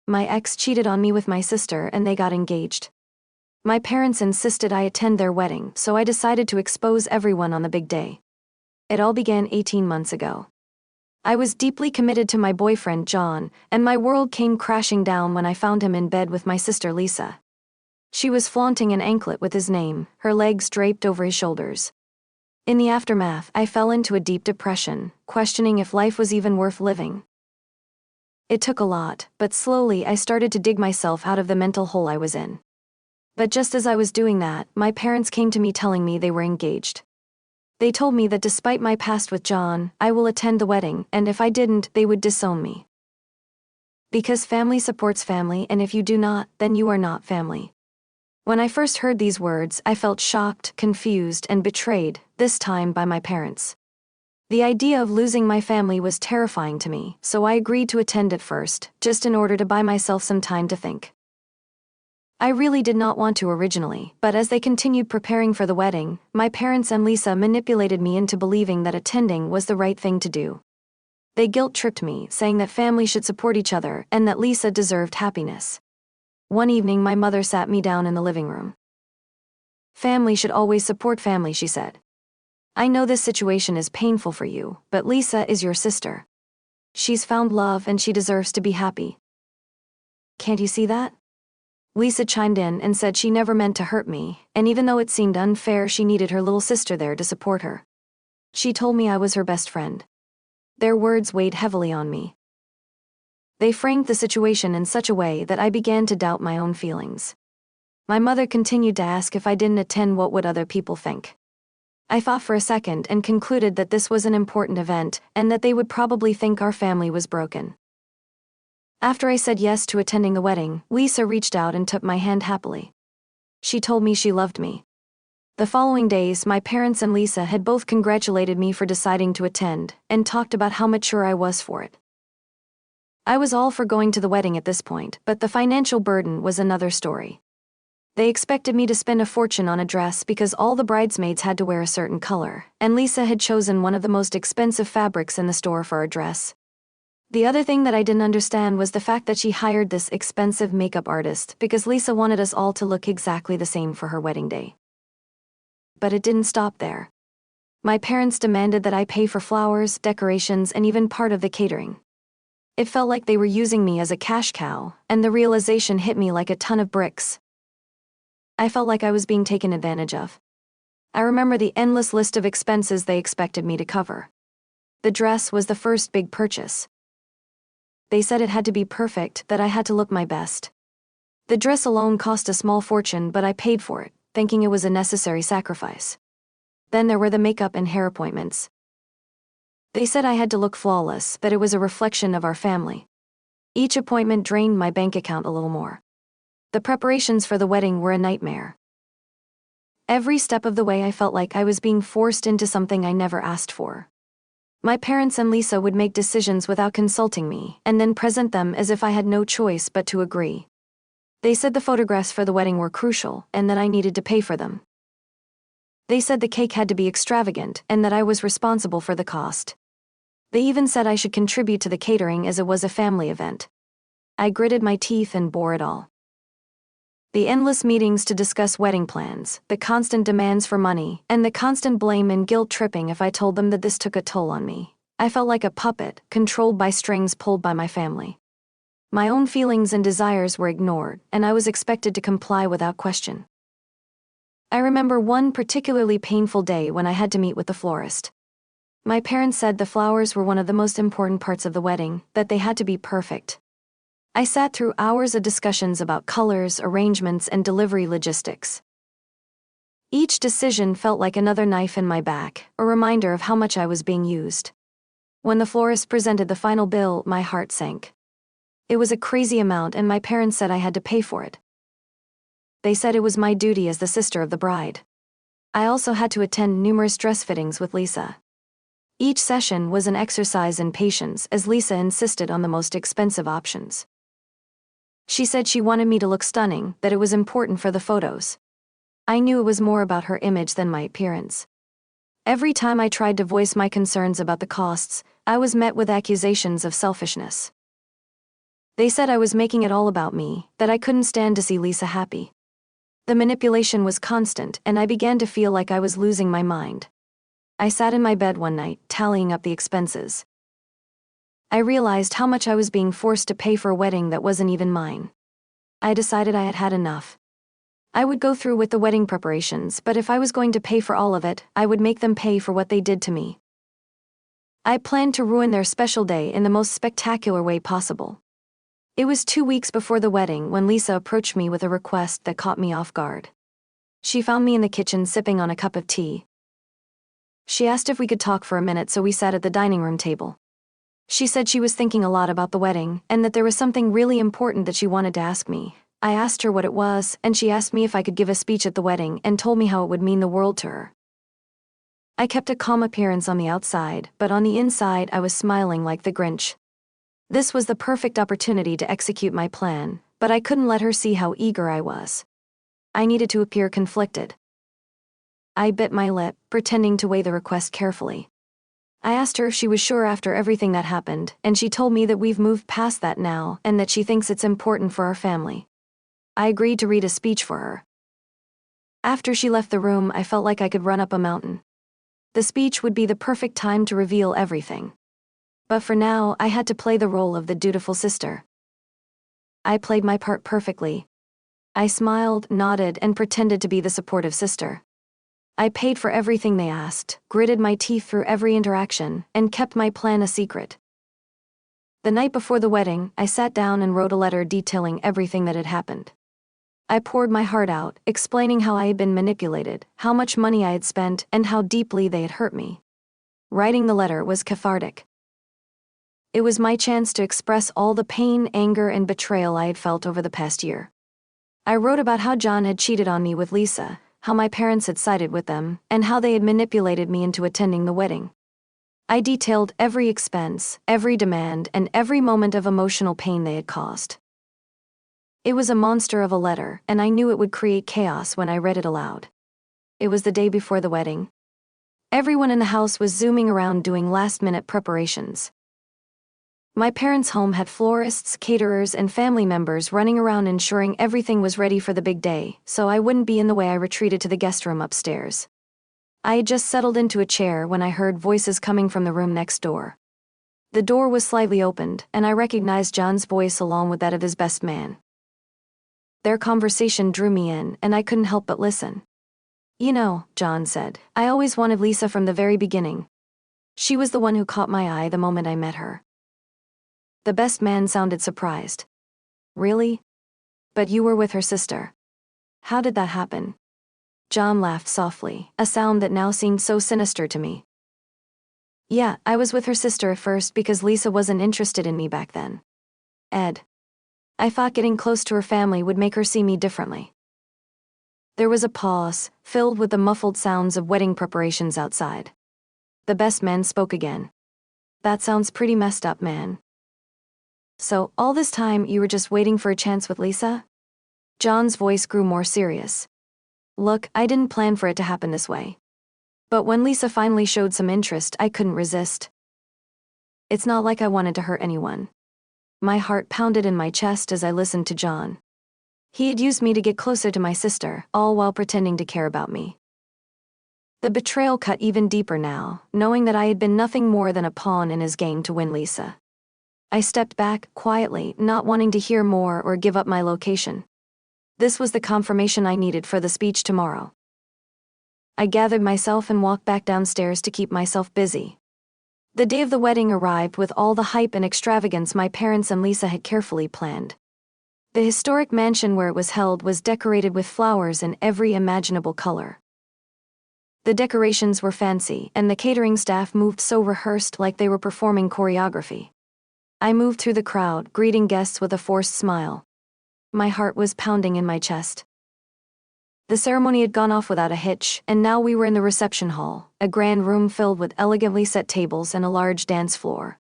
My ex cheated on me with my sister and they got engaged. My parents insisted I attend their wedding, so I decided to expose everyone on the big day. It all began 18 months ago. I was deeply committed to my boyfriend, John, and my world came crashing down when I found him in bed with my sister, Lisa. She was flaunting an anklet with his name, her legs draped over his shoulders. In the aftermath, I fell into a deep depression, questioning if life was even worth living. It took a lot, but slowly I started to dig myself out of the mental hole I was in. But just as I was doing that, my parents came to me telling me they were engaged. They told me that despite my past with John, I will attend the wedding, and if I didn't, they would disown me. Because family supports family, and if you do not, then you are not family. When I first heard these words, I felt shocked, confused, and betrayed, this time by my parents. The idea of losing my family was terrifying to me, so I agreed to attend at first, just in order to buy myself some time to think. I really did not want to originally, but as they continued preparing for the wedding, my parents and Lisa manipulated me into believing that attending was the right thing to do. They guilt-tripped me, saying that family should support each other and that Lisa deserved happiness. One evening my mother sat me down in the living room. "Family should always support family," she said. "I know this situation is painful for you, but Lisa is your sister. She's found love and she deserves to be happy. Can't you see that?" Lisa chimed in and said she never meant to hurt me, and even though it seemed unfair, she needed her little sister there to support her. She told me I was her best friend. Their words weighed heavily on me. They framed the situation in such a way that I began to doubt my own feelings. My mother continued to ask if I didn't attend, what would other people think? I thought for a second and concluded that this was an important event and that they would probably think our family was broken. After I said yes to attending the wedding, Lisa reached out and took my hand happily. She told me she loved me. The following days, my parents and Lisa had both congratulated me for deciding to attend and talked about how mature I was for it. I was all for going to the wedding at this point, but the financial burden was another story. They expected me to spend a fortune on a dress because all the bridesmaids had to wear a certain color, and Lisa had chosen one of the most expensive fabrics in the store for our dress. The other thing that I didn't understand was the fact that she hired this expensive makeup artist because Lisa wanted us all to look exactly the same for her wedding day. But it didn't stop there. My parents demanded that I pay for flowers, decorations, and even part of the catering. It felt like they were using me as a cash cow, and the realization hit me like a ton of bricks. I felt like I was being taken advantage of. I remember the endless list of expenses they expected me to cover. The dress was the first big purchase. They said it had to be perfect, that I had to look my best. The dress alone cost a small fortune, but I paid for it, thinking it was a necessary sacrifice. Then there were the makeup and hair appointments. They said I had to look flawless, that it was a reflection of our family. Each appointment drained my bank account a little more. The preparations for the wedding were a nightmare. Every step of the way I felt like I was being forced into something I never asked for. My parents and Lisa would make decisions without consulting me, and then present them as if I had no choice but to agree. They said the photographs for the wedding were crucial, and that I needed to pay for them. They said the cake had to be extravagant, and that I was responsible for the cost. They even said I should contribute to the catering as it was a family event. I gritted my teeth and bore it all. The endless meetings to discuss wedding plans, the constant demands for money, and the constant blame and guilt-tripping if I told them that this took a toll on me. I felt like a puppet, controlled by strings pulled by my family. My own feelings and desires were ignored, and I was expected to comply without question. I remember one particularly painful day when I had to meet with the florist. My parents said the flowers were one of the most important parts of the wedding, that they had to be perfect. I sat through hours of discussions about colors, arrangements, and delivery logistics. Each decision felt like another knife in my back, a reminder of how much I was being used. When the florist presented the final bill, my heart sank. It was a crazy amount, and my parents said I had to pay for it. They said it was my duty as the sister of the bride. I also had to attend numerous dress fittings with Lisa. Each session was an exercise in patience, as Lisa insisted on the most expensive options. She said she wanted me to look stunning, that it was important for the photos. I knew it was more about her image than my appearance. Every time I tried to voice my concerns about the costs, I was met with accusations of selfishness. They said I was making it all about me, that I couldn't stand to see Lisa happy. The manipulation was constant, and I began to feel like I was losing my mind. I sat in my bed one night, tallying up the expenses. I realized how much I was being forced to pay for a wedding that wasn't even mine. I decided I had had enough. I would go through with the wedding preparations, but if I was going to pay for all of it, I would make them pay for what they did to me. I planned to ruin their special day in the most spectacular way possible. It was 2 weeks before the wedding when Lisa approached me with a request that caught me off guard. She found me in the kitchen sipping on a cup of tea. She asked if we could talk for a minute, so we sat at the dining room table. She said she was thinking a lot about the wedding, and that there was something really important that she wanted to ask me. I asked her what it was, and she asked me if I could give a speech at the wedding and told me how it would mean the world to her. I kept a calm appearance on the outside, but on the inside I was smiling like the Grinch. This was the perfect opportunity to execute my plan, but I couldn't let her see how eager I was. I needed to appear conflicted. I bit my lip, pretending to weigh the request carefully. I asked her if she was sure after everything that happened, and she told me that we've moved past that now and that she thinks it's important for our family. I agreed to read a speech for her. After she left the room, I felt like I could run up a mountain. The speech would be the perfect time to reveal everything. But for now, I had to play the role of the dutiful sister. I played my part perfectly. I smiled, nodded, and pretended to be the supportive sister. I paid for everything they asked, gritted my teeth through every interaction, and kept my plan a secret. The night before the wedding, I sat down and wrote a letter detailing everything that had happened. I poured my heart out, explaining how I had been manipulated, how much money I had spent, and how deeply they had hurt me. Writing the letter was cathartic. It was my chance to express all the pain, anger, and betrayal I had felt over the past year. I wrote about how John had cheated on me with Lisa, how my parents had sided with them, and how they had manipulated me into attending the wedding. I detailed every expense, every demand, and every moment of emotional pain they had caused. It was a monster of a letter, and I knew it would create chaos when I read it aloud. It was the day before the wedding. Everyone in the house was zooming around doing last-minute preparations. My parents' home had florists, caterers, and family members running around ensuring everything was ready for the big day, so I wouldn't be in the way. I retreated to the guest room upstairs. I had just settled into a chair when I heard voices coming from the room next door. The door was slightly opened, and I recognized John's voice along with that of his best man. Their conversation drew me in, and I couldn't help but listen. "You know," John said, "I always wanted Lisa from the very beginning. She was the one who caught my eye the moment I met her." The best man sounded surprised. "Really? But you were with her sister. How did that happen?" John laughed softly, a sound that now seemed so sinister to me. "Yeah, I was with her sister at first because Lisa wasn't interested in me back then. Ed. I thought getting close to her family would make her see me differently." There was a pause, filled with the muffled sounds of wedding preparations outside. The best man spoke again. "That sounds pretty messed up, man. So, all this time you were just waiting for a chance with Lisa?" John's voice grew more serious. "Look, I didn't plan for it to happen this way. But when Lisa finally showed some interest, I couldn't resist. It's not like I wanted to hurt anyone." My heart pounded in my chest as I listened to John. He had used me to get closer to my sister, all while pretending to care about me. The betrayal cut even deeper now, knowing that I had been nothing more than a pawn in his game to win Lisa. I stepped back, quietly, not wanting to hear more or give up my location. This was the confirmation I needed for the speech tomorrow. I gathered myself and walked back downstairs to keep myself busy. The day of the wedding arrived with all the hype and extravagance my parents and Lisa had carefully planned. The historic mansion where it was held was decorated with flowers in every imaginable color. The decorations were fancy, and the catering staff moved so rehearsed, like they were performing choreography. I moved through the crowd, greeting guests with a forced smile. My heart was pounding in my chest. The ceremony had gone off without a hitch, and now we were in the reception hall, a grand room filled with elegantly set tables and a large dance floor.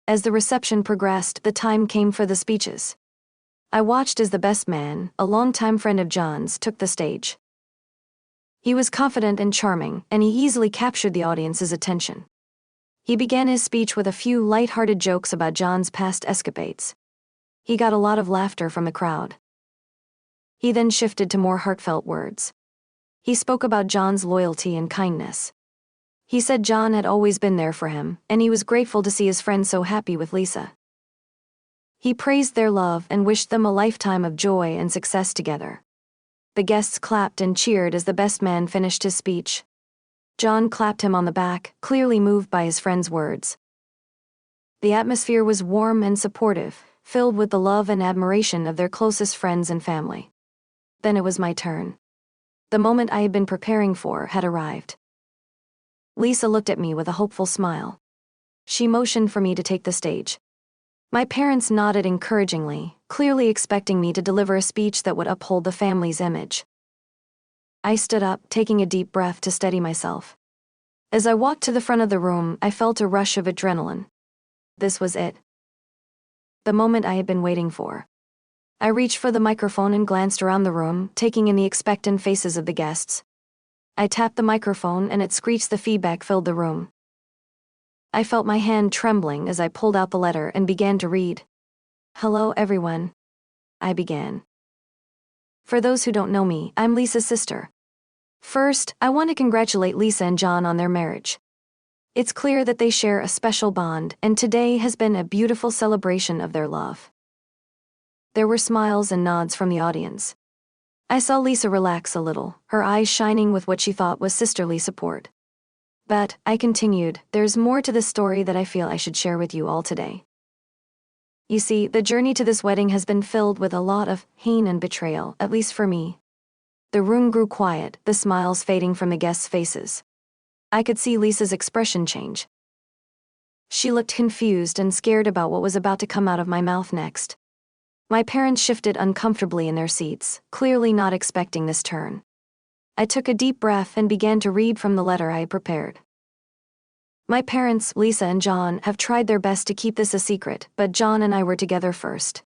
As the reception progressed, the time came for the speeches. I watched as the best man, a longtime friend of John's, took the stage. He was confident and charming, and he easily captured the audience's attention. He began his speech with a few light-hearted jokes about John's past escapades. He got a lot of laughter from the crowd. He then shifted to more heartfelt words. He spoke about John's loyalty and kindness. He said John had always been there for him, and he was grateful to see his friend so happy with Lisa. He praised their love and wished them a lifetime of joy and success together. The guests clapped and cheered as the best man finished his speech. John clapped him on the back, clearly moved by his friend's words. The atmosphere was warm and supportive, filled with the love and admiration of their closest friends and family. Then it was my turn. The moment I had been preparing for had arrived. Lisa looked at me with a hopeful smile. She motioned for me to take the stage. My parents nodded encouragingly, clearly expecting me to deliver a speech that would uphold the family's image. I stood up, taking a deep breath to steady myself. As I walked to the front of the room, I felt a rush of adrenaline. This was it. The moment I had been waiting for. I reached for the microphone and glanced around the room, taking in the expectant faces of the guests. I tapped the microphone and it screeched. The feedback filled the room. I felt my hand trembling as I pulled out the letter and began to read. "Hello everyone," I began. "For those who don't know me, I'm Lisa's sister. First, I want to congratulate Lisa and John on their marriage. It's clear that they share a special bond, and today has been a beautiful celebration of their love." There were smiles and nods from the audience. I saw Lisa relax a little, her eyes shining with what she thought was sisterly support. "But," I continued, "there's more to this story that I feel I should share with you all today. You see, the journey to this wedding has been filled with a lot of pain and betrayal, at least for me." The room grew quiet, the smiles fading from the guests' faces. I could see Lisa's expression change. She looked confused and scared about what was about to come out of my mouth next. My parents shifted uncomfortably in their seats, clearly not expecting this turn. I took a deep breath and began to read from the letter I had prepared. "My parents, Lisa and John, have tried their best to keep this a secret, but John and I were together first.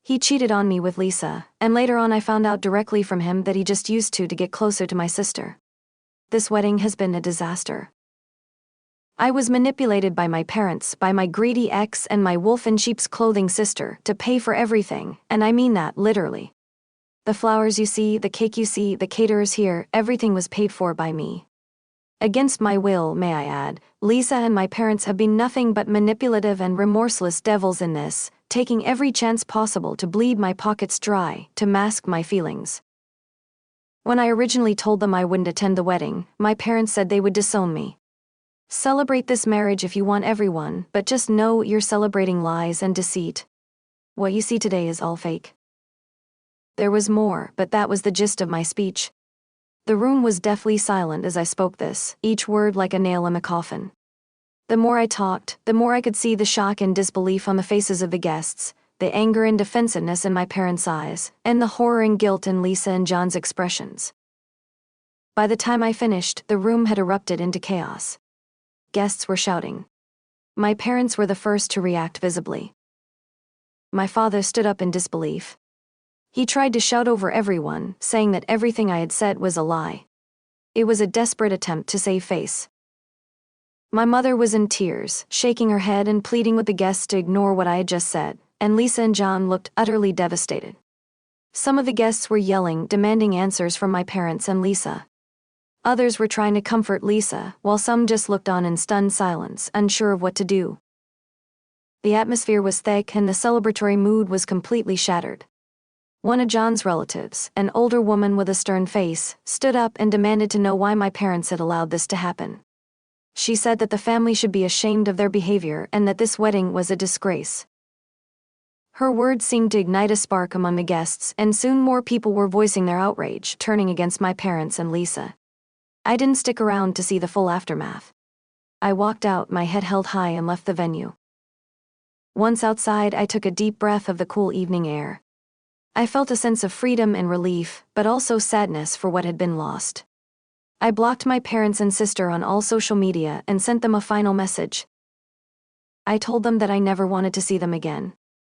He cheated on me with Lisa, and later on I found out directly from him that he just used to get closer to my sister. This wedding has been a disaster. I was manipulated by my parents, by my greedy ex and my wolf in sheep's clothing sister to pay for everything, and I mean that literally. The flowers you see, the cake you see, the caterers here, everything was paid for by me. Against my will, may I add. Lisa and my parents have been nothing but manipulative and remorseless devils in this, taking every chance possible to bleed my pockets dry, to mask my feelings. When I originally told them I wouldn't attend the wedding, my parents said they would disown me. Celebrate this marriage if you want everyone, but just know you're celebrating lies and deceit. What you see today is all fake." There was more, but that was the gist of my speech. The room was deathly silent as I spoke this, each word like a nail in the coffin. The more I talked, the more I could see the shock and disbelief on the faces of the guests, the anger and defensiveness in my parents' eyes, and the horror and guilt in Lisa and John's expressions. By the time I finished, the room had erupted into chaos. Guests were shouting. My parents were the first to react visibly. My father stood up in disbelief. He tried to shout over everyone, saying that everything I had said was a lie. It was a desperate attempt to save face. My mother was in tears, shaking her head and pleading with the guests to ignore what I had just said, and Lisa and John looked utterly devastated. Some of the guests were yelling, demanding answers from my parents and Lisa. Others were trying to comfort Lisa, while some just looked on in stunned silence, unsure of what to do. The atmosphere was thick and the celebratory mood was completely shattered. One of John's relatives, an older woman with a stern face, stood up and demanded to know why my parents had allowed this to happen. She said that the family should be ashamed of their behavior and that this wedding was a disgrace. Her words seemed to ignite a spark among the guests, and soon more people were voicing their outrage, turning against my parents and Lisa. I didn't stick around to see the full aftermath. I walked out, my head held high, and left the venue. Once outside, I took a deep breath of the cool evening air. I felt a sense of freedom and relief, but also sadness for what had been lost. I blocked my parents and sister on all social media and sent them a final message. I told them that I never wanted to see them again.